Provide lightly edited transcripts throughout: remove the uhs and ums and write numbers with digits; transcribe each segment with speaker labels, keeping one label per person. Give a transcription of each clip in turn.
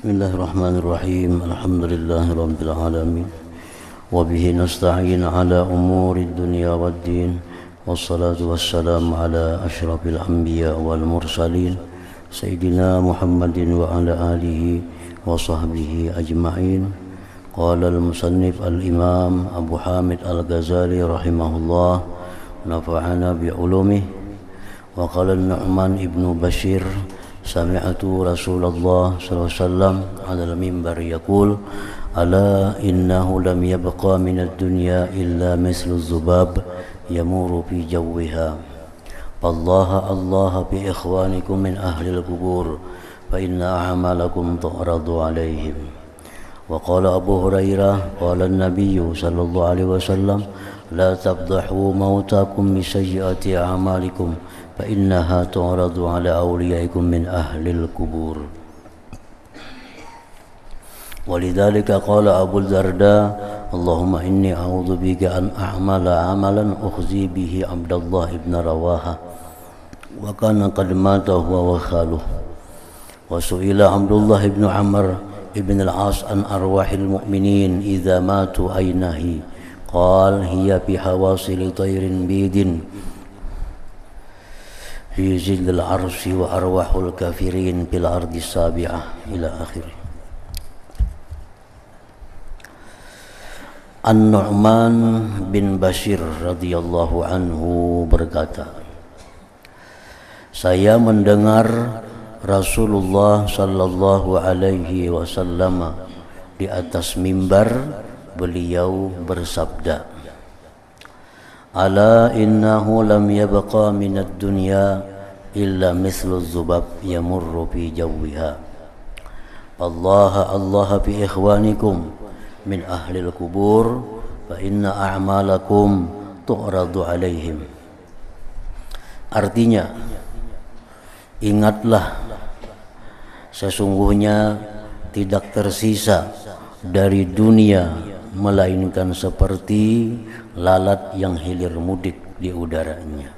Speaker 1: Bismillahirrahmanirrahim. Alhamdulillahirabbil alamin. Wa bihi nasta'in ala umuri dunya waddin. Wassalatu wassalamu ala asyrafil anbiya wal mursalin Sayyidina Muhammadin wa ala alihi wa sahbihi ajma'in. Qala al-musannif al-imam Abu Hamid al-Ghazali rahimahullah, nafa'ana bi'ulumihi. Wa qala Nu'man ibnu Bashir, sami'atu Rasulullah sallallahu alaihi wasallam 'ala al-mimbar yaqul, ala innahu lam yabqa min ad-dunya illa mislu az-zubab yamuru fi jawwiha. Fallaha Allah bi ikhwanikum min ahli al-qubur fa inna a'malakum tu'radu 'alaihim. Wa qala Abu Hurairah qala an-nabiy sallallahu alaihi wasallam, la tabdahu mautakum bi sayyiati a'malikum fa innaha tu'radu 'ala awliyaikum min ahli al-qubur. Walidzalika qala Abu Darda, Allahumma inni a'udzu bika an a'mala 'amalan ukhzi bihi Abdullah ibn Rawaha wa kana qad mata huwa wa khaluhu. Wa su'ila Abdullah ibn Amr ibn al-As an arwahil mu'minin idza matu aynahi, qala hiya fi hawasil tayrin bidin fi zillil arshi wa arwahul kafirin fil ardi sabi'ah ila akhirih. An-Nu'man bin Bashir radhiyallahu anhu berkata, saya mendengar Rasulullah sallallahu alaihi wasallam di atas mimbar beliau bersabda, ala innahu lam yabqa minad dunya illa mislu zubab yamurru fi jawwiha. Allah fi ikhwanikum min ahlil kubur fa inna a'malakum tu'radu alaihim. Artinya, ingatlah, sesungguhnya tidak tersisa dari dunia melainkan seperti lalat yang hilir mudik di udaranya.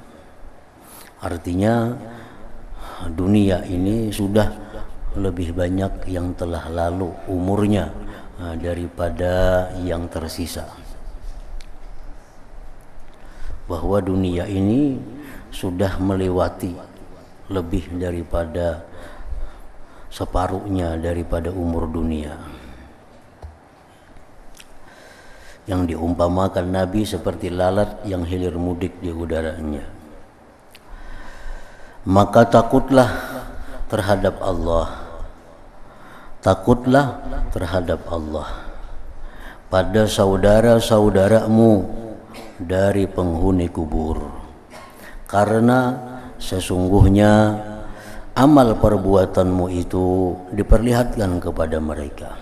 Speaker 1: Artinya dunia ini sudah lebih banyak yang telah lalu umurnya daripada yang tersisa. Bahwa dunia ini sudah melewati lebih daripada separuhnya daripada umur dunia. Yang diumpamakan Nabi seperti lalat yang hilir mudik di udaranya. Maka takutlah terhadap Allah. Takutlah terhadap Allah pada saudara-saudaramu dari penghuni kubur. Karena sesungguhnya amal perbuatanmu itu diperlihatkan kepada mereka.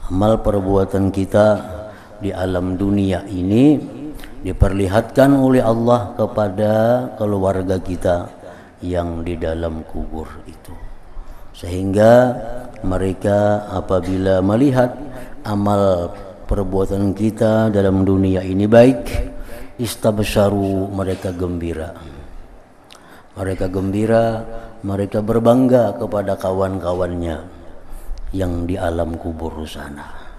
Speaker 1: Amal perbuatan kita di alam dunia ini diperlihatkan oleh Allah kepada keluarga kita yang di dalam kubur itu. Sehingga mereka apabila melihat amal perbuatan kita dalam dunia ini baik, istabsyaru, mereka gembira. Mereka gembira, mereka berbangga kepada kawan-kawannya yang di alam kubur sana.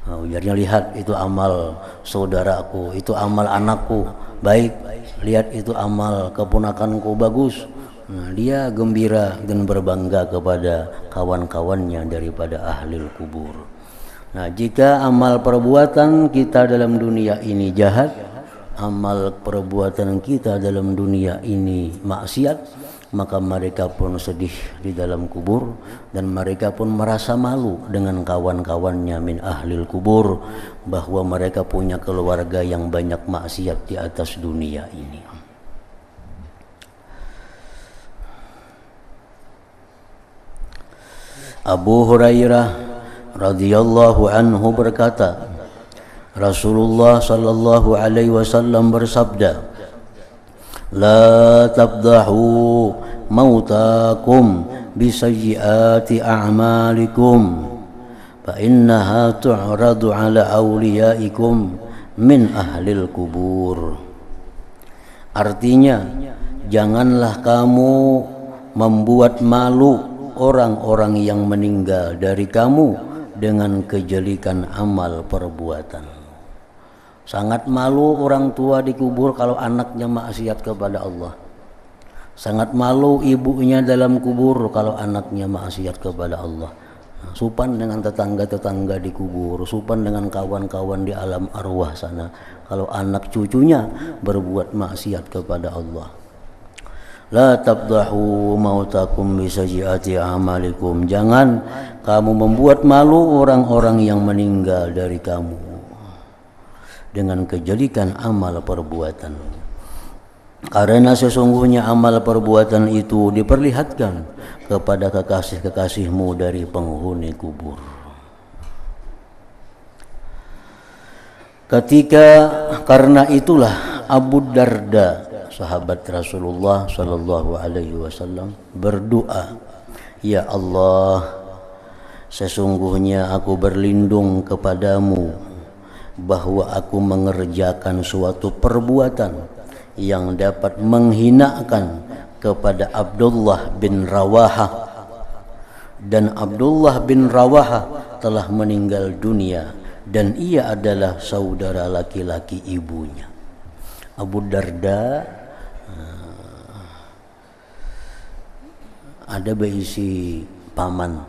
Speaker 1: Ujarnya, lihat itu amal saudaraku, itu amal anakku baik, lihat itu amal keponakanku bagus. Dia gembira dan berbangga kepada kawan-kawannya daripada ahlul kubur. Nah, jika amal perbuatan kita dalam dunia ini jahat, amal perbuatan kita dalam dunia ini maksiat, maka mereka pun sedih di dalam kubur dan mereka pun merasa malu dengan kawan-kawannya min ahlil kubur bahwa mereka punya keluarga yang banyak maksiat di atas dunia ini. Abu Hurairah radhiyallahu anhu berkata, Rasulullah sallallahu alaihi wasallam bersabda, la tabdahu mautakum bisayyiati a'malikum fa innaha tu'radu ala awliyaikum min ahlil kubur. Artinya, janganlah kamu membuat malu orang-orang yang meninggal dari kamu dengan kejelikan amal perbuatan. Sangat malu orang tua dikubur kalau anaknya maksiat kepada Allah. Sangat malu ibunya dalam kubur kalau anaknya maksiat kepada Allah. Supan dengan tetangga-tetangga di kubur, supan dengan kawan-kawan di alam arwah sana kalau anak cucunya berbuat maksiat kepada Allah. La tabdahu mautakum bisajiati amalikum. Jangan kamu membuat malu orang-orang yang meninggal dari kamu dengan kejelikan amal perbuatan. Karena sesungguhnya amal perbuatan itu diperlihatkan kepada kekasih-kekasihmu dari penghuni kubur. Karena itulah Abu Darda, sahabat Rasulullah sallallahu alaihi wasallam, berdoa, "Ya Allah, sesungguhnya aku berlindung kepadamu bahwa aku mengerjakan suatu perbuatan yang dapat menghinakan kepada Abdullah bin Rawahah, dan Abdullah bin Rawahah telah meninggal dunia dan ia adalah saudara laki-laki ibunya." Abu Darda ada berisi paman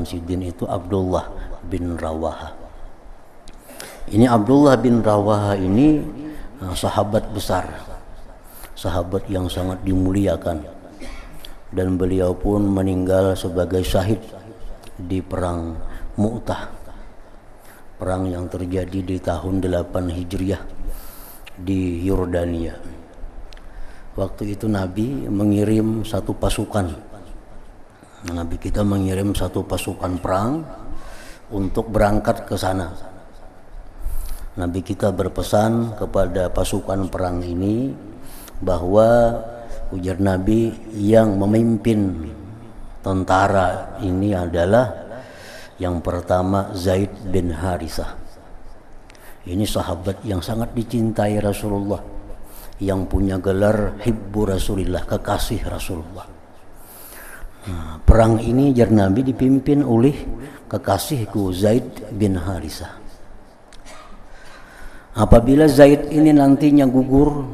Speaker 1: Sidin itu Abdullah bin Rawahah. Ini Abdullah bin Rawahah ini sahabat besar, sahabat yang sangat dimuliakan, dan beliau pun meninggal sebagai syahid di perang Mu'tah, perang yang terjadi di tahun 8 Hijriah di Yordania. Waktu itu Nabi mengirim satu pasukan, Nabi kita mengirim satu pasukan perang untuk berangkat ke sana. Nabi kita berpesan kepada pasukan perang ini bahwa, ujar Nabi, yang memimpin tentara ini adalah yang pertama Zaid bin Harisah. Ini sahabat yang sangat dicintai Rasulullah, yang punya gelar Hibbu Rasulillah, kekasih Rasulullah. Perang ini, ujar Nabi, dipimpin oleh kekasihku Zaid bin Harisah. Apabila Zaid ini nantinya gugur,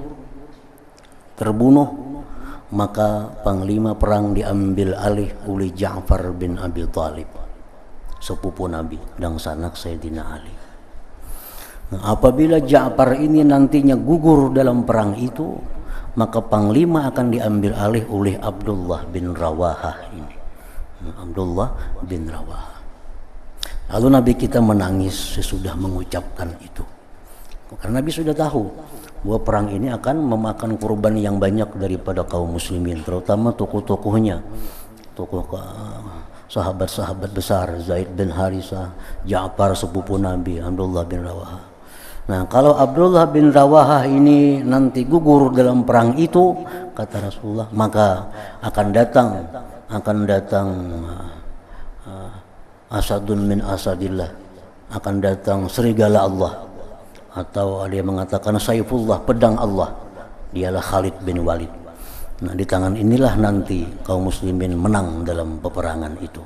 Speaker 1: terbunuh, maka panglima perang diambil alih oleh Ja'far bin Abi Thalib, sepupu Nabi dan sanak Sayyidina Ali. Nah, apabila Ja'far ini nantinya gugur dalam perang itu, maka panglima akan diambil alih oleh Abdullah bin Rawahah ini. Abdullah bin Rawahah. Lalu Nabi kita menangis sesudah mengucapkan itu. Karena Nabi sudah tahu bahwa perang ini akan memakan korban yang banyak daripada kaum muslimin, terutama tokoh-tokohnya, sahabat-sahabat besar, Zaid bin Harisah, Ja'far sepupu Nabi, Abdullah bin Rawahah. Nah, kalau Abdullah bin Rawahah ini nanti gugur dalam perang itu, kata Rasulullah, maka akan datang asadun min asadillah, akan datang serigala Allah, atau ada yang mengatakan Saifullah, pedang Allah, dialah Khalid bin Walid. Nah, di tangan inilah nanti kaum muslimin menang dalam peperangan itu.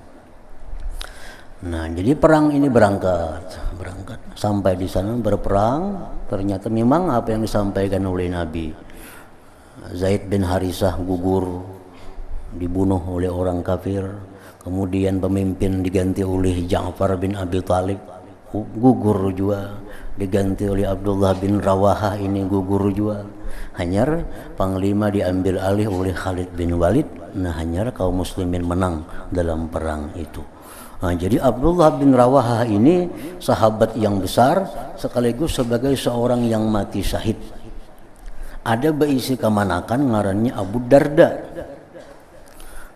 Speaker 1: Nah, jadi perang ini berangkat sampai di sana berperang. Ternyata memang apa yang disampaikan oleh Nabi, Zaid bin Harisah gugur, dibunuh oleh orang kafir, kemudian pemimpin diganti oleh Ja'far bin Abi Thalib, gugur juga, diganti oleh Abdullah bin Rawahah, ini gugur juga. Hanyar panglima diambil alih oleh Khalid bin Walid. Nah, hanyar kaum muslimin menang dalam perang itu. Nah, jadi Abdullah bin Rawahah ini sahabat yang besar sekaligus sebagai seorang yang mati syahid. Ada berisi kemanakan ngarannya Abu Darda.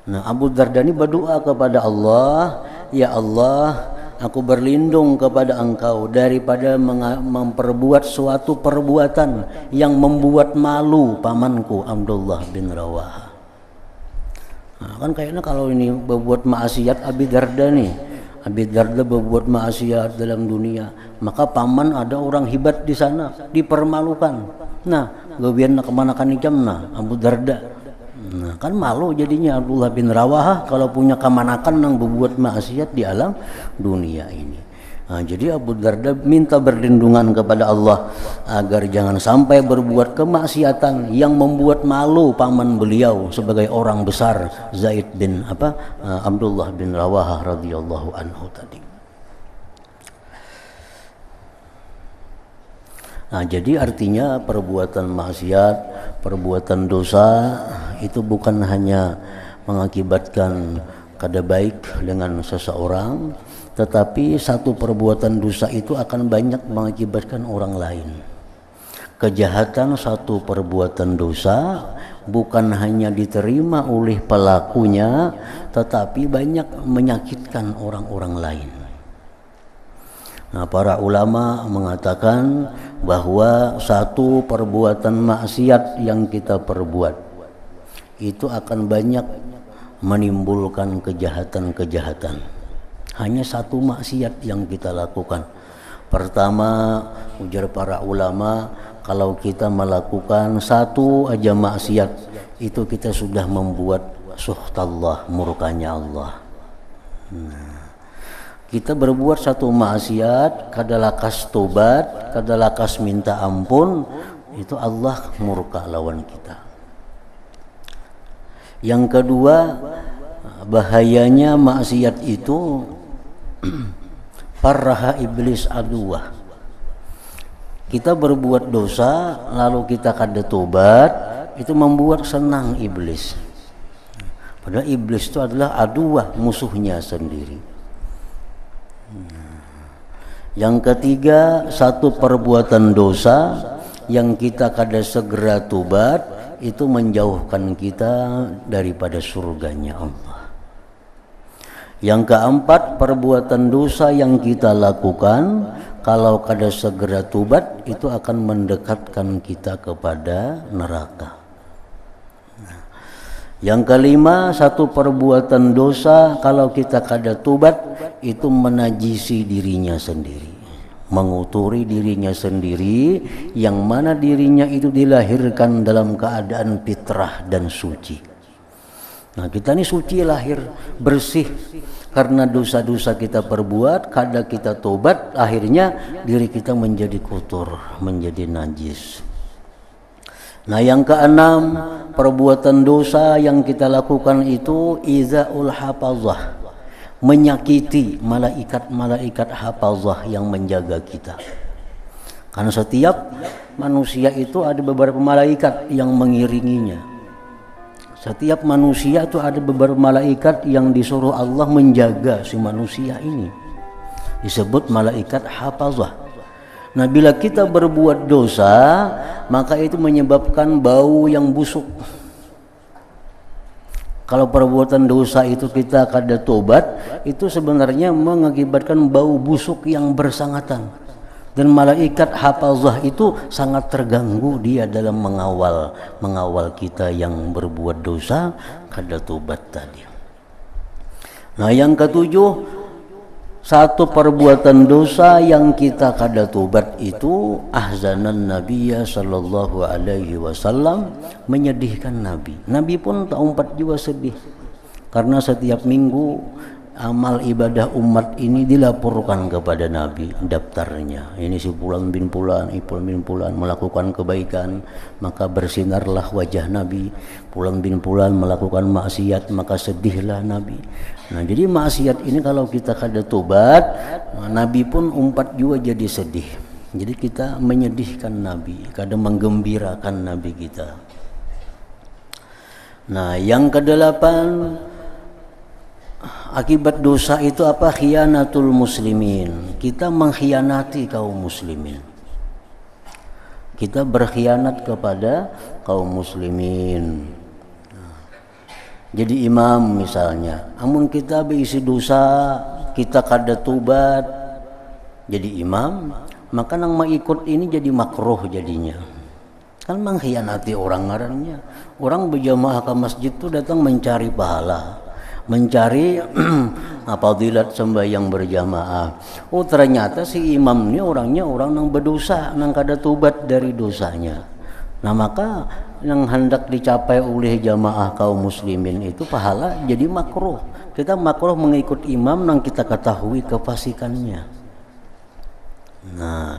Speaker 1: Nah, Abu Darda ini berdoa kepada Allah, "Ya Allah, aku berlindung kepada Engkau daripada memperbuat suatu perbuatan yang membuat malu pamanku Abdullah bin Rawahah." Nah, kan kayaknya kalau ini berbuat maksiat Abi Darda nih, Abi Darda berbuat maksiat dalam dunia, maka paman ada orang hebat di sana dipermalukan. Nah, gawian kemana kan jamna Abu Darda. Nah, kan malu jadinya Abdullah bin Rawahah kalau punya kamanakan yang berbuat maksiat di alam dunia ini. Nah, jadi Abu Darda minta perlindungan kepada Allah agar jangan sampai berbuat kemaksiatan yang membuat malu paman beliau sebagai orang besar Zaid bin Abdullah bin Rawahah radhiyallahu anhu tadi. Nah, jadi artinya perbuatan maksiat, perbuatan dosa itu bukan hanya mengakibatkan kada baik dengan seseorang, tetapi satu perbuatan dosa itu akan banyak mengakibatkan orang lain. Kejahatan satu perbuatan dosa bukan hanya diterima oleh pelakunya, tetapi banyak menyakitkan orang-orang lain. Nah, para ulama mengatakan bahwa satu perbuatan maksiat yang kita perbuat itu akan banyak menimbulkan kejahatan-kejahatan. Hanya satu maksiat yang kita lakukan. Pertama, ujar para ulama, kalau kita melakukan satu aja maksiat, itu kita sudah membuat suhtallah, murkanya Allah. Nah, kita berbuat satu maksiat, kada lakas tobat, kada lakas minta ampun, itu Allah murka lawan kita. Yang kedua, bahayanya maksiat itu parraha iblis aduwah. Kita berbuat dosa lalu kita kada tobat, itu membuat senang iblis. Padahal iblis itu adalah aduwah, musuhnya sendiri. Yang ketiga, satu perbuatan dosa yang kita kada segera tobat itu menjauhkan kita daripada surganya Allah. Yang keempat, perbuatan dosa yang kita lakukan kalau kada segera tobat itu akan mendekatkan kita kepada neraka. Yang kelima, satu perbuatan dosa kalau kita kada tobat itu menajisi dirinya sendiri, menguturi dirinya sendiri, yang mana dirinya itu dilahirkan dalam keadaan fitrah dan suci. Nah, kita ini suci, lahir bersih, karena dosa-dosa kita perbuat, kada kita tobat, akhirnya diri kita menjadi kotor, menjadi najis. Nah, yang keenam, perbuatan dosa yang kita lakukan itu izaul hafazah, menyakiti malaikat-malaikat hafazah yang menjaga kita. Karena setiap manusia itu ada beberapa malaikat yang mengiringinya. Setiap manusia itu ada beberapa malaikat yang disuruh Allah menjaga si manusia ini. Disebut malaikat hafazah. Nah, bila kita berbuat dosa, maka itu menyebabkan bau yang busuk. Kalau perbuatan dosa itu kita kada tobat, itu sebenarnya mengakibatkan bau busuk yang bersangatan. Dan malaikat hafazah itu sangat terganggu dia dalam mengawal kita yang berbuat dosa kada tobat tadi. Nah, yang ketujuh, satu perbuatan dosa yang kita kada tobat itu ahzanan Nabiya sallallahu alaihi wasallam, menyedihkan Nabi. Nabi pun tak umpat juga sedih, karena setiap minggu amal ibadah umat ini dilaporkan kepada Nabi daftarnya. Ini si Fulan bin Fulan, Fulan bin Fulan melakukan kebaikan, maka bersinarlah wajah Nabi. Fulan bin Fulan melakukan maksiat, maka sedihlah Nabi. Nah, jadi maksiat ini kalau kita kada tobat, Nabi pun umpat juga jadi sedih. Jadi kita menyedihkan Nabi, kadang menggembirakan Nabi kita. Nah, yang kedelapan, akibat dosa itu apa? Khianatul muslimin. Kita mengkhianati kaum muslimin. Kita berkhianat kepada kaum muslimin. Jadi imam misalnya, amun kita berisi dosa, kita kada tobat jadi imam, maka nang mengikut ini jadi makruh jadinya. Kan mengkhianati orang ngarannya. Orang berjamaah ke masjid itu datang mencari pahala, mencari fadilat sembahyang berjamaah. Oh, ternyata si imam ini orangnya orang yang berdosa, yang kada tobat dari dosanya. Nah, maka yang hendak dicapai oleh jamaah kaum muslimin itu pahala jadi makruh. Kita makruh mengikut imam yang kita ketahui kefasikannya. Nah,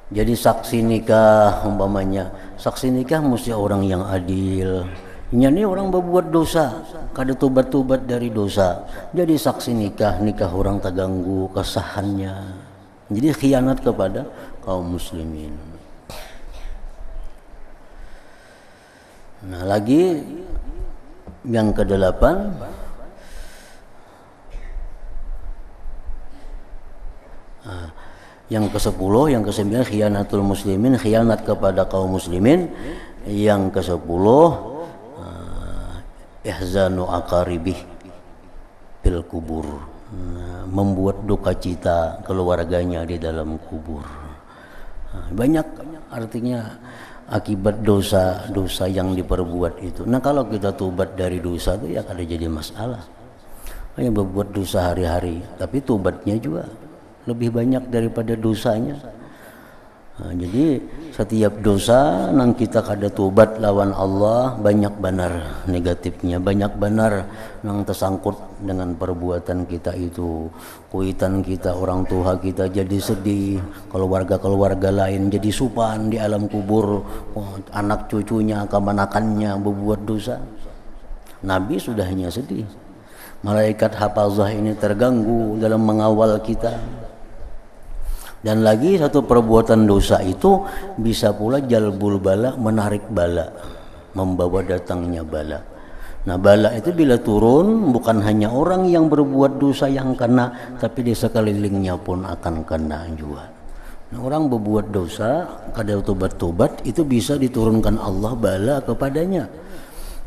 Speaker 1: jadi saksi nikah umpamanya, saksi nikah mesti orang yang adil. Ini orang berbuat dosa, kada tobat-tobat dari dosa. Jadi saksi nikah orang terganggu kesahannya. Jadi khianat kepada kaum muslimin. Nah, lagi yang ke-8, yang ke-10, yang ke-9 khianatul muslimin, khianat kepada kaum muslimin. Yang ke-10 ihzanu aqaribih fil kubur, membuat duka cita keluarganya di dalam kubur. Banyak artinya akibat dosa-dosa yang diperbuat itu. Nah, kalau kita tobat dari dosa itu ya kada jadi masalah. Hanya berbuat dosa hari-hari, tapi tobatnya juga lebih banyak daripada dosanya. Nah, jadi setiap dosa nang kita kada tobat lawan Allah, banyak benar negatifnya, banyak benar nang tersangkut dengan perbuatan kita itu. Kuitan kita, orang tua kita jadi sedih, keluarga-keluarga lain jadi supan di alam kubur, anak cucunya, kemanakannya berbuat dosa. Nabi sudahnya sedih. Malaikat hafazah ini terganggu dalam mengawal kita. Dan lagi satu perbuatan dosa itu bisa pula jalbul bala, menarik bala, membawa datangnya bala. Nah, bala itu bila turun bukan hanya orang yang berbuat dosa yang kena, tapi di sekelilingnya pun akan kena juga. Nah, orang berbuat dosa kada tobat-tobat itu bisa diturunkan Allah bala kepadanya.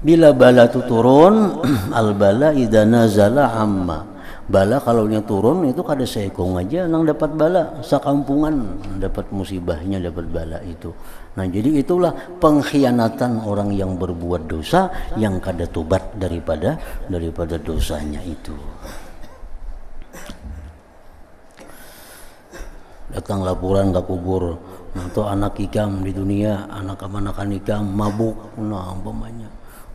Speaker 1: Bila bala itu turun, al bala idza nazala amma. Bala kalau nya turun itu kada seekong aja nang dapat bala, sakampungan dapat musibahnya, dapat bala itu. Nah, jadi itulah pengkhianatan orang yang berbuat dosa yang kada tobat daripada dosanya itu. Datang laporan ke kubur, untuk anak ikam di dunia, anak kemanakan ikam mabuk, nah umpamanya.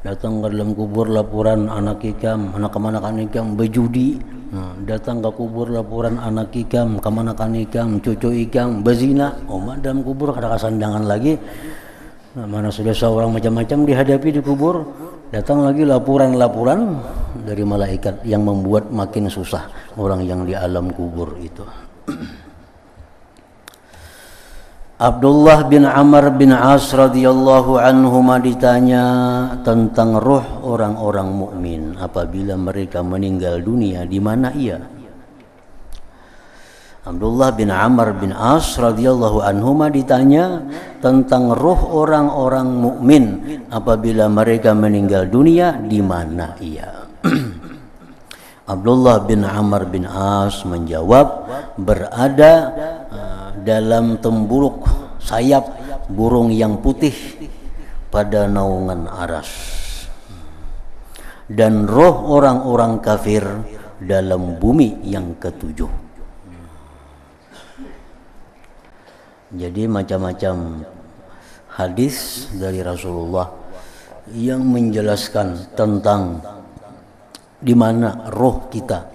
Speaker 1: Datang ke dalam kubur laporan anak ikam, anak kemanakan ikam berjudi. Nah, datang ke kubur laporan anak ikam, kemanakan ikam, cucu ikam berzina. Oh, dalam kubur ada kesandangan lagi. Nah, mana sudah seorang macam-macam dihadapi di kubur. Datang lagi laporan-laporan dari malaikat yang membuat makin susah orang yang di alam kubur itu. Abdullah bin Amr bin As radhiyallahu anhuma ditanya tentang roh orang-orang mukmin apabila mereka meninggal dunia, di mana ia? Abdullah bin Amr bin As radhiyallahu anhuma ditanya tentang roh orang-orang mukmin apabila mereka meninggal dunia, di mana ia? Abdullah bin Amr bin As menjawab, berada dalam tembuluk sayap burung yang putih pada naungan aras, dan roh orang-orang kafir dalam bumi yang ketujuh. Jadi macam-macam hadis dari Rasulullah yang menjelaskan tentang di mana roh kita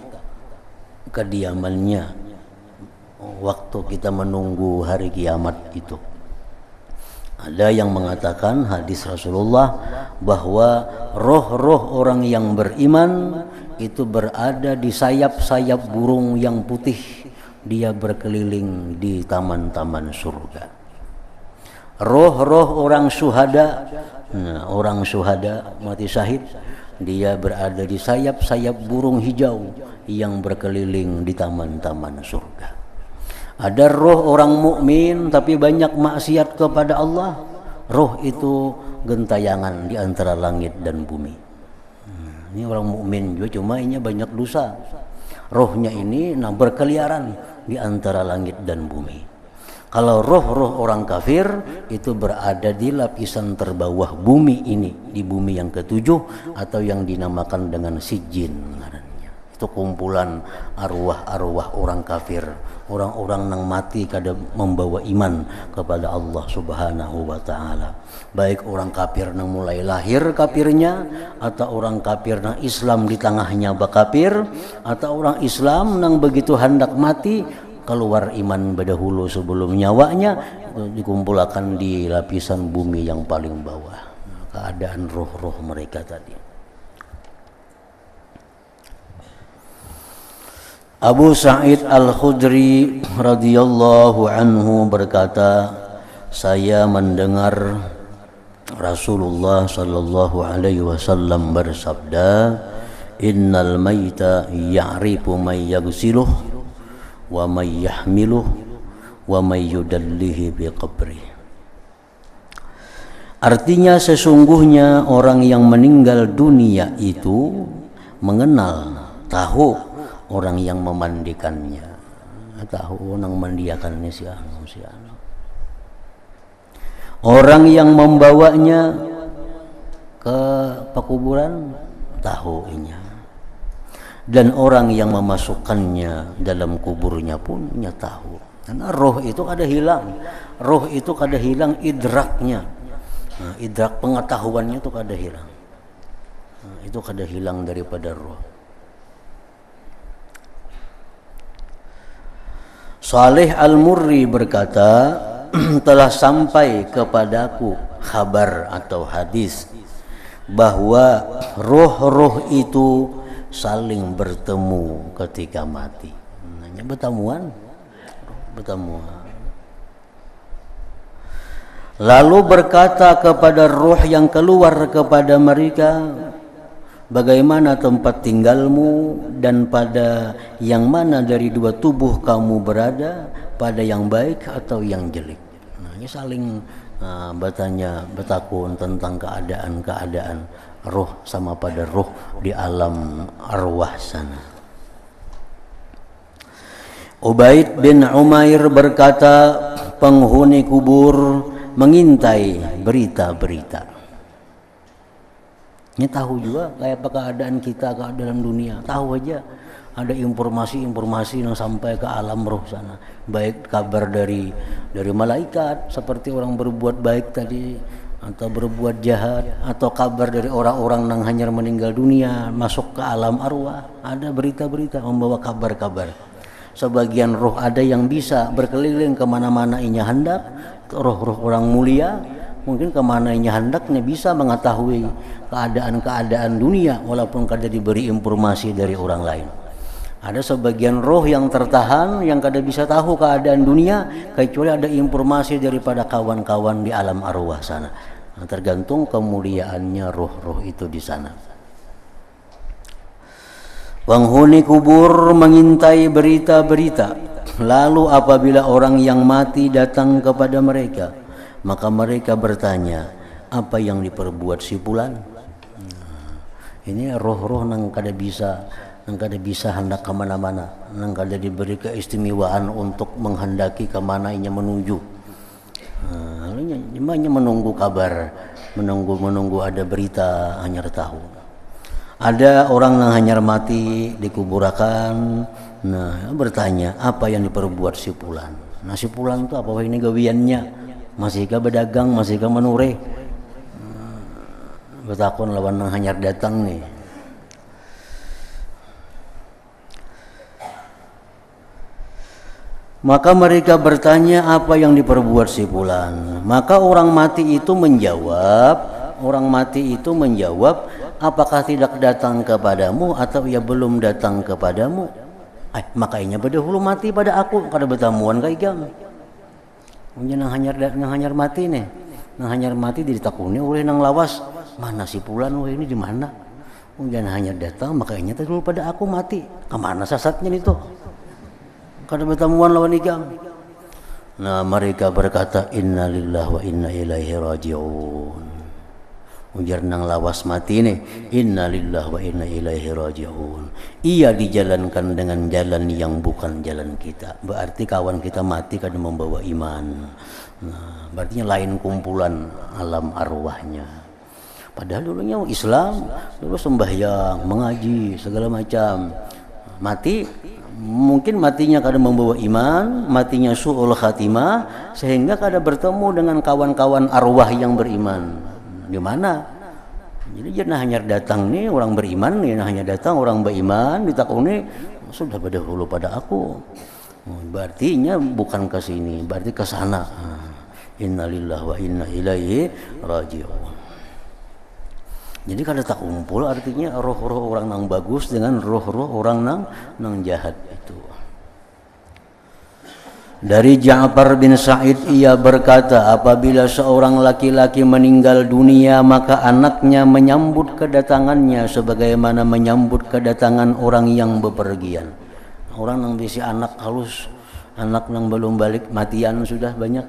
Speaker 1: kediamannya waktu kita menunggu hari kiamat itu. Ada yang mengatakan hadis Rasulullah bahwa roh-roh orang yang beriman itu berada di sayap-sayap burung yang putih. Dia berkeliling di taman-taman surga. Roh-roh orang syuhada, orang syuhada mati syahid, dia berada di sayap-sayap burung hijau yang berkeliling di taman-taman surga. Ada roh orang mukmin tapi banyak maksiat kepada Allah. Roh itu gentayangan di antara langit dan bumi. Ini orang mukmin juga, cuma ini banyak dosa. Rohnya ini berkeliaran di antara langit dan bumi. Kalau roh-roh orang kafir itu berada di lapisan terbawah bumi ini, di bumi yang ketujuh atau yang dinamakan dengan sijin. itu kumpulan arwah-arwah orang kafir, orang-orang yang mati kada membawa iman kepada Allah Subhanahu wa taala. Baik orang kafir yang mulai lahir kafirnya, atau orang kafir yang Islam di tengahnya bakafir, atau orang Islam yang begitu hendak mati keluar iman berdahulu sebelum nyawanya, dikumpulkan di lapisan bumi yang paling bawah. Keadaan roh-roh mereka tadi. Abu Sa'id Al-Khudri radhiyallahu anhu berkata, saya mendengar Rasulullah sallallahu alaihi wasallam bersabda, innal maita ya'rifu may yaghsiluh wa may yahmiluh wa may yudallihi bi qabri. Artinya sesungguhnya orang yang meninggal dunia itu mengenal, tahu orang yang memandikannya, tahu orang mandiakannya si anu. Orang yang membawanya ke pekuburan tahu inya. Dan orang yang memasukkannya dalam kuburnya pun nya tahu. Karena roh itu kada hilang. Roh itu kada hilang idraknya. Nah, idrak pengetahuannya itu kada hilang. Nah, itu kada hilang daripada roh. Saleh Al-Murri berkata, telah sampai kepadaku kabar atau hadis bahwa roh-roh itu saling bertemu ketika mati. Hanya bertemuan. Lalu berkata kepada roh yang keluar kepada mereka, bagaimana tempat tinggalmu dan pada yang mana dari dua tubuh kamu berada, pada yang baik atau yang jelek. Nah, ini saling bertanya, bertakun tentang keadaan roh sama pada roh di alam arwah sana. Ubaid bin Umair berkata, penghuni kubur mengintai berita-berita. Ini tahu juga kayak apa keadaan kita ke dalam dunia. Tahu aja ada informasi-informasi yang sampai ke alam roh sana. Baik kabar dari malaikat seperti orang berbuat baik tadi atau berbuat jahat, atau kabar dari orang-orang yang hanya meninggal dunia masuk ke alam arwah. Ada berita-berita membawa kabar-kabar. Sebagian roh ada yang bisa berkeliling kemana-mana inya hendak. Roh-roh orang mulia mungkin kemana inya hendaknya bisa mengetahui keadaan-keadaan dunia walaupun kada diberi informasi dari orang lain. Ada sebagian roh yang tertahan yang kada bisa tahu keadaan dunia kecuali ada informasi daripada kawan-kawan di alam arwah sana. Nah, tergantung kemuliaannya roh-roh itu di sana. Penghuni kubur mengintai berita-berita. Lalu apabila orang yang mati datang kepada mereka, maka mereka bertanya, apa yang diperbuat si fulan? Ini roh-roh nang kada bisa hendak kemana-mana, nang kada diberi keistimewaan untuk menghendaki kemana inya menuju. Hanya menunggu kabar, menunggu ada berita hanya tahu. Ada orang yang hanya mati dikuburakan, nah bertanya apa yang diperbuat si fulan. Nah si fulan itu apa ini gawiannya? Masihkah berdagang, masihkah menure? Bertakon lawan yang hanya datang nih. Maka mereka bertanya apa yang diperbuat si fulan. Maka orang mati itu menjawab, apakah tidak datang kepadamu atau ia belum datang kepadamu? Makanya berdahulu mati pada aku kada bertamuan ka igam. Nang hanyar mati nih. Nang hanyar mati ditakuni oleh nang lawas, mana si fulan ini di mana? Jangan hanya datang makanya dulu pada aku mati. Kemana sasatnya itu? Kada bertamuan lawan igam. Nah mereka berkata inna lillahi wa inna ilaihi raji'un. Ujar nang lawas mati ini inna lillahi wa inna ilaihi raji'un. Ia dijalankan dengan jalan yang bukan jalan kita. Berarti kawan kita mati karena membawa iman. Nah, berarti lain kumpulan alam arwahnya. Padahal dulunya Islam, dulu sembahyang, mengaji segala macam. mati mungkin matinya kada membawa iman, matinya su'ul khatimah, sehingga kada bertemu dengan kawan-kawan arwah yang beriman. Di mana? Jadi jangan hanya datang nih orang beriman, nih hanya datang orang beriman ditakuni sudah berdahulu pada aku. Berartinya bukan ke sini, berarti ke sana. Innalillahi wa inna ilaihi raji'un. Jadi kalau tak kumpul artinya roh-roh orang nang bagus dengan roh-roh orang nang jahat itu. Dari Ja'far bin Sa'id ia berkata, apabila seorang laki-laki meninggal dunia maka anaknya menyambut kedatangannya sebagaimana menyambut kedatangan orang yang bepergian. Orang nang bisi anak halus, anak nang belum balik matian sudah banyak.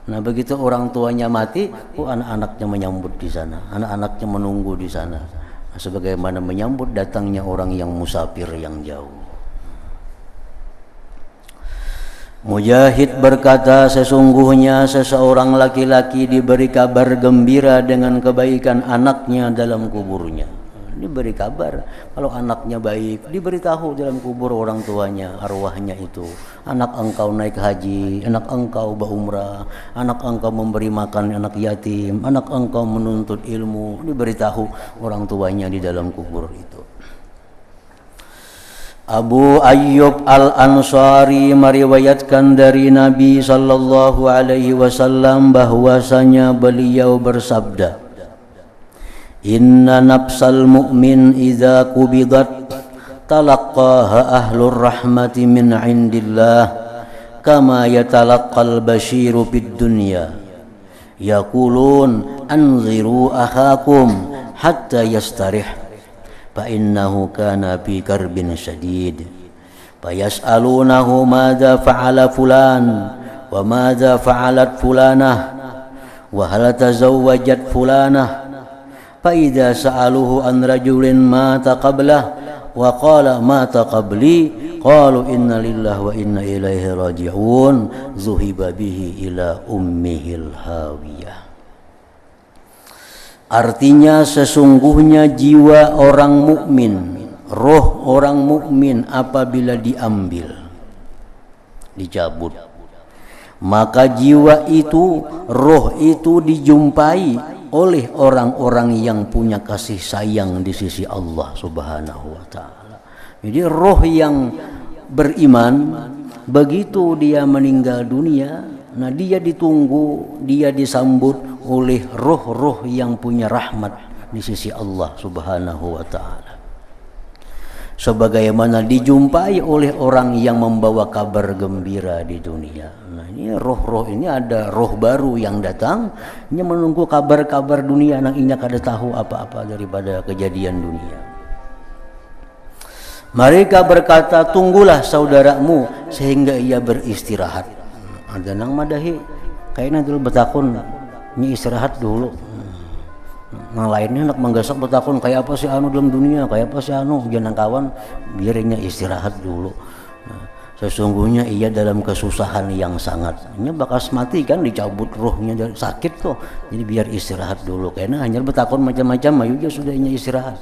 Speaker 1: Nah begitu orang tuanya mati, anak-anaknya menyambut di sana, anak-anaknya menunggu di sana, sebagaimana menyambut datangnya orang yang musafir yang jauh. Mujahid berkata, sesungguhnya seseorang laki-laki diberi kabar gembira dengan kebaikan anaknya dalam kuburnya. Diberi kabar kalau anaknya baik, diberitahu dalam kubur orang tuanya, arwahnya itu, anak engkau naik haji, anak engkau berumrah, anak engkau memberi makan anak yatim, anak engkau menuntut ilmu, diberitahu orang tuanya di dalam kubur itu. Abu Ayyub Al-Ansari meriwayatkan dari Nabi sallallahu alaihi wasallam bahwasanya beliau bersabda, Inna nafsal mu'min idza kubidat talaqqaha ahlur rahmati min indillah kama yatalaqqal bashiru fid dunya yaqulun anziru akhakum hatta yastarih fa innahu kana fi karbin shadid fa yas'alunahu madza fa'ala fulan wa madza fa'alat fulanah wa hal tazawwajat fulanah فإذا سألوه عن رجل مات قبله وقال مات قبلي قالوا إنا لله وإنا إليه راجعون ذهب به إلى أمه الهاوية. Artinya sesungguhnya jiwa orang mukmin, roh orang mukmin apabila diambil, dicabut, maka jiwa itu, roh itu dijumpai oleh orang-orang yang punya kasih sayang di sisi Allah Subhanahu wa taala. Jadi roh yang beriman begitu dia meninggal dunia, nah dia ditunggu, dia disambut oleh roh-roh yang punya rahmat di sisi Allah Subhanahu wa taala. Sebagaimana dijumpai oleh orang yang membawa kabar gembira di dunia. Nah ini roh-roh ini ada roh baru yang datang, ini menunggu kabar-kabar dunia yang ini kada tahu apa-apa daripada kejadian dunia. Mereka berkata, tunggulah saudaramu sehingga ia beristirahat. Ada nang madahi, kayaknya dulu betakun, ini istirahat dulu. Nah lainnya nak menggasak betakun kayak apa sih anu dalam dunia, kayak apa sih anu, jangan kawan biarnya istirahat dulu. Nah, sesungguhnya ia dalam kesusahan yang sangat, ini bakas mati kan, dicabut rohnya dari sakit tuh, jadi biar istirahat dulu, karena hanya betakun macam-macam ayo sudah ini istirahat.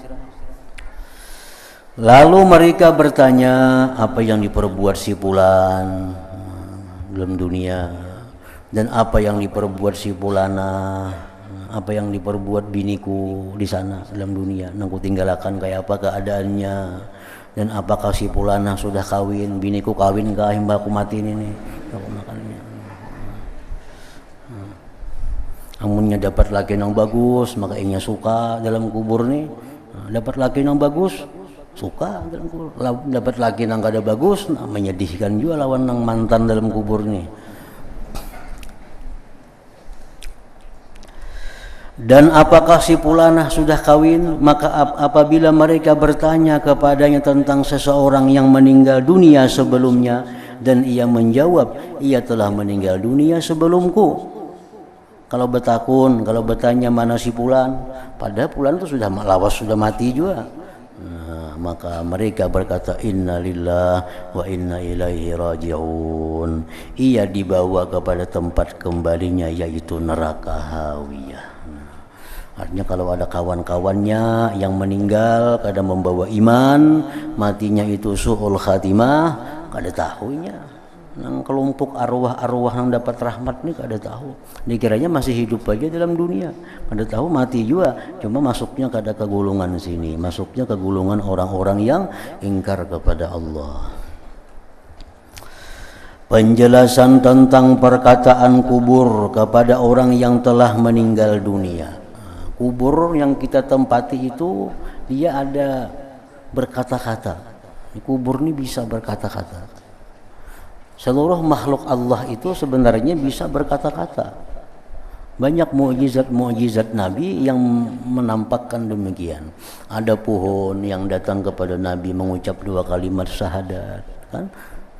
Speaker 1: Lalu mereka bertanya, apa yang diperbuat si fulan dalam dunia, dan apa yang diperbuat si fulana, apa yang diperbuat biniku di sana dalam dunia, nangku tinggalkan kayak apa keadaannya, dan apakah si fulana sudah kawin, biniku kawin kah hingga aku mati ini, aku makannya. Amunnya dapat laki yang bagus, maka inya suka dalam kubur nih. Dapat laki yang bagus, suka dalam kubur. Dapat laki yang kada bagus, menyedihkan juga lawan nang mantan dalam kubur nih. Dan apakah si fulanah sudah kawin? Maka apabila mereka bertanya kepadanya tentang seseorang yang meninggal dunia sebelumnya, dan ia menjawab, ia telah meninggal dunia sebelumku. Kalau betakun, kalau bertanya mana si fulan, padahal fulan itu sudah lawas, sudah mati juga. Nah, maka mereka berkata, inna lillahi wa inna ilaihi raji'un. Ia dibawa kepada tempat kembalinya, yaitu neraka hawiyah. Artinya kalau ada kawan-kawannya yang meninggal kadang membawa iman, matinya itu su'ul khatimah, kada tahunya. Nang kelompok arwah-arwah yang dapat rahmat ni kada tahu. Dikiranya masih hidup aja dalam dunia. Kada tahu mati juga, cuma masuknya kada ke golongan sini, masuknya ke golongan orang-orang yang ingkar kepada Allah. Penjelasan tentang perkataan kubur kepada orang yang telah meninggal dunia. Kubur yang kita tempati itu dia ada berkata-kata. Kubur ini bisa berkata-kata. Seluruh makhluk Allah itu sebenarnya bisa berkata-kata. Banyak mukjizat-mukjizat Nabi yang menampakkan demikian. Ada pohon yang datang kepada Nabi mengucap 2 kalimat syahadat, kan?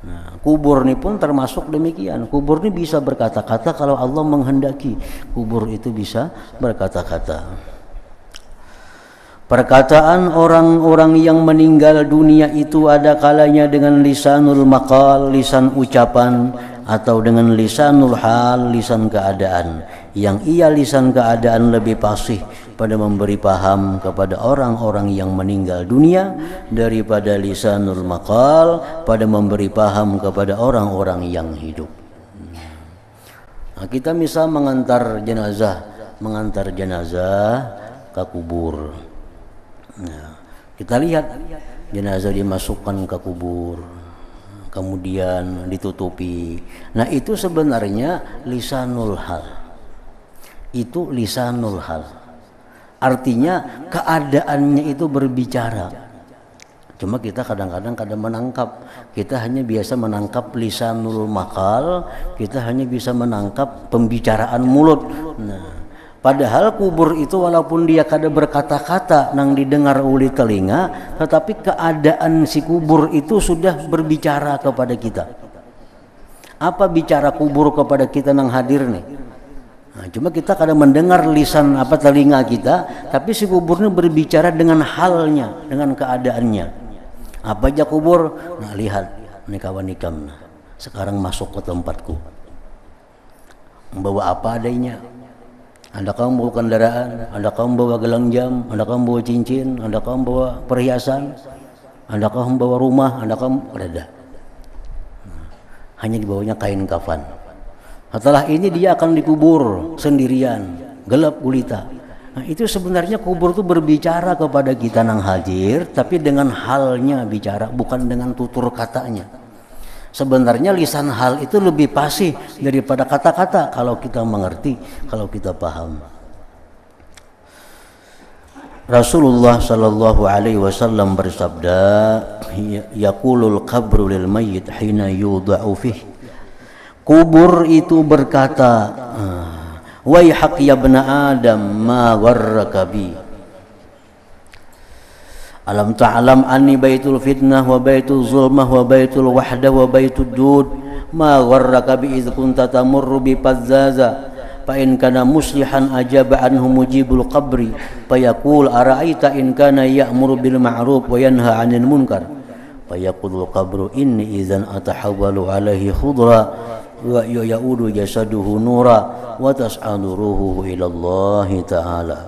Speaker 1: Nah, kubur ini pun termasuk demikian. Kubur ini bisa berkata-kata kalau Allah menghendaki. Kubur itu bisa berkata-kata. Perkataan orang-orang yang meninggal dunia itu ada kalanya dengan lisanul maqal, lisan ucapan, atau dengan lisanul hal, lisan keadaan. Yang ia lisan keadaan lebih fasih pada memberi paham kepada orang-orang yang meninggal dunia daripada lisanul maqal pada memberi paham kepada orang-orang yang hidup. Nah, kita misal mengantar jenazah ke kubur. Nah, kita lihat jenazah dimasukkan ke kubur, kemudian ditutupi. Nah, itu sebenarnya lisanul hal. Itu lisanul hal. Artinya keadaannya itu berbicara. Cuma kita kadang-kadang menangkap. Kita hanya biasa menangkap lisanul maqal, kita hanya bisa menangkap pembicaraan mulut. Nah, padahal kubur itu walaupun dia kada berkata-kata nang didengar oleh telinga, tetapi keadaan si kubur itu sudah berbicara kepada kita. Apa bicara kubur kepada kita nang hadir nih? Nah, cuma kita kadang mendengar lisan telinga kita, tapi si kubur ini berbicara dengan halnya, dengan keadaannya. Apa aja kubur? Nah, lihat nih kawan ikam. Sekarang masuk ke tempatku. Membawa apa adanya? Adakah membawa kendaraan, adakah membawa gelang jam, adakah membawa cincin, adakah membawa perhiasan, adakah membawa rumah, adakah ada. Hanya dibawanya kain kafan. Setelah ini dia akan dikubur sendirian, gelap gulita. Nah, itu sebenarnya kubur itu berbicara kepada kita nang hadir, tapi dengan halnya bicara, bukan dengan tutur katanya. Sebenarnya lisan hal itu lebih fasih daripada kata-kata kalau kita mengerti, kalau kita paham. Rasulullah sallallahu alaihi wasallam bersabda, yaqulul qabru lil mayyit hina yudha'u fihi. Kubur itu berkata, waihak ya bna Adam ma gharraka bi. Alam ta'lam anni baitul fitnah wa baitul zulmah wa baitul wahdah wa baitul jud ma gharraka bi idh kunta tamurru bi fazzaza fa in kana muslihan ajaba anhu mujibul qabri fa yaqul ara'aita in kana ya'muru bil ma'ruf wa yanha 'anil munkar fa yaqulul qabru inni idzan atahawwalu alaihi khudra wa ya'udu jasaduhu nura wa tas'alu ruhuhu ila Allah ta'ala.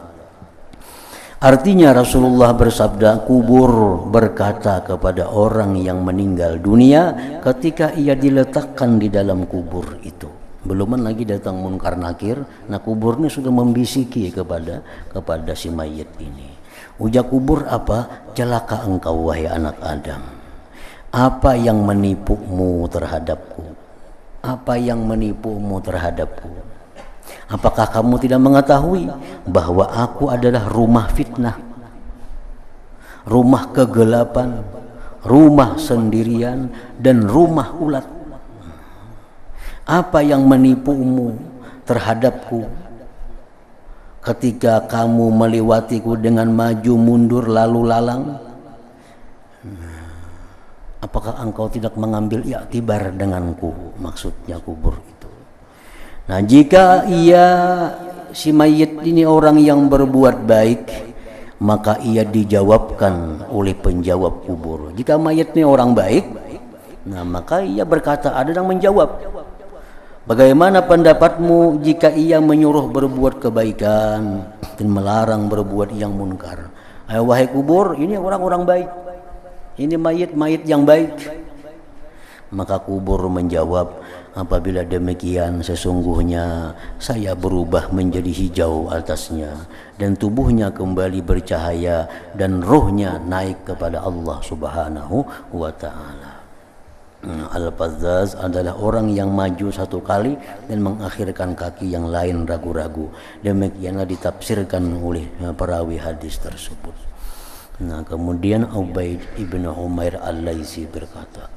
Speaker 1: Artinya Rasulullah bersabda, kubur berkata kepada orang yang meninggal dunia ketika ia diletakkan di dalam kubur itu. Belum lagi datang munkar nakir, nah kubur ini sudah membisiki kepada si mayit ini. Ujar kubur apa? Celaka engkau wahai anak Adam. Apa yang menipumu terhadapku? Apa yang menipumu terhadapku? Apakah kamu tidak mengetahui bahwa aku adalah rumah fitnah, rumah kegelapan, rumah sendirian, dan rumah ulat? Apa yang menipumu terhadapku ketika kamu melewatiku dengan maju mundur lalu lalang? Apakah engkau tidak mengambil iktibar denganku? Maksudnya kubur itu. Nah, jika si mayit ini orang yang berbuat baik, maka ia dijawabkan oleh penjawab kubur. Jika mayit ini orang baik, nah maka ia berkata, ada yang menjawab. Bagaimana pendapatmu jika ia menyuruh berbuat kebaikan dan melarang berbuat yang munkar? Wahai kubur, ini orang-orang baik, ini mayit-mayit yang baik. Maka kubur menjawab, apabila demikian sesungguhnya saya berubah menjadi hijau atasnya dan tubuhnya kembali bercahaya dan ruhnya naik kepada Allah Subhanahu wa ta'ala. Al-Fazzaz adalah orang yang maju satu kali dan mengakhirkan kaki yang lain ragu-ragu. Demikianlah ditafsirkan oleh perawi hadis tersebut. Nah, kemudian Ubaid ibn Umair al-Laisi berkata,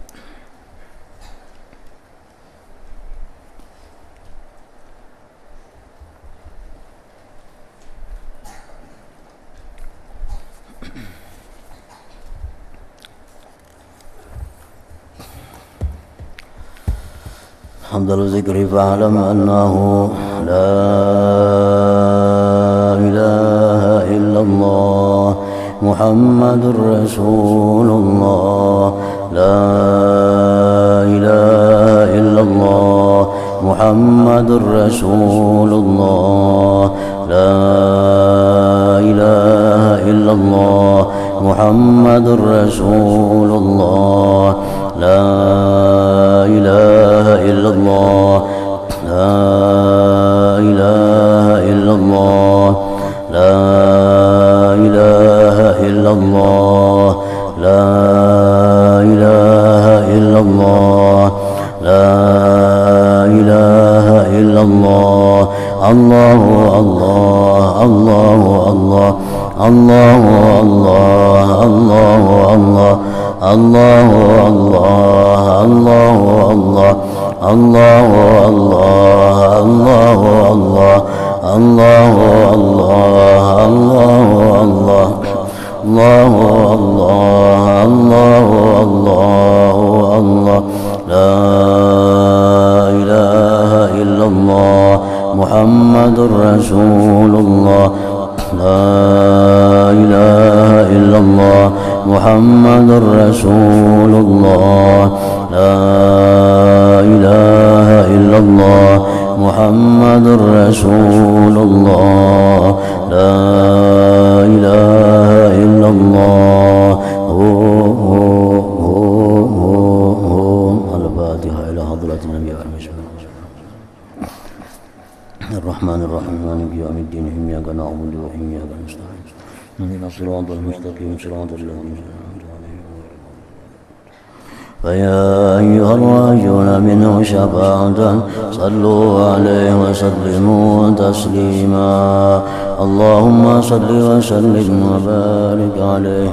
Speaker 1: Hamdul zikri fa'alam annahu la ilaha illallah Muhammadur Rasulullah la ilaha illallah Muhammadur Rasulullah la ilaha illallah Muhammadur Rasulullah la ilaha illallah la ilaha illallah la ilaha illallah la ilaha illallah la ilaha illallah Allahu Allah Allahu Allah Allahu Allah Allahu Allah Allahu Allah Allahu Allah Allahu Allah Allahu Allah Allahu Allah Allahu Allah Allahu Allah Allahu Allah La ilaha illallah Muhammadur Rasulullah La ilaha illallah Muhammadur Rasulullah La ilaha illallah Muhammadur Rasulullah La ilaha illallah Al-Fatiha ila hadratin Nabi Ar-Rahman Ar-Rahim Maliki yawmiddin Iyyaka na'budu wa iyyaka nasta'in ihdinas siratal mustaqim siratal ladzina an'amta 'alaihim فيا أيها الراجون منه شفاعة صلوا عليه وسلموا تسليما اللهم صل وسلم وبارك عليه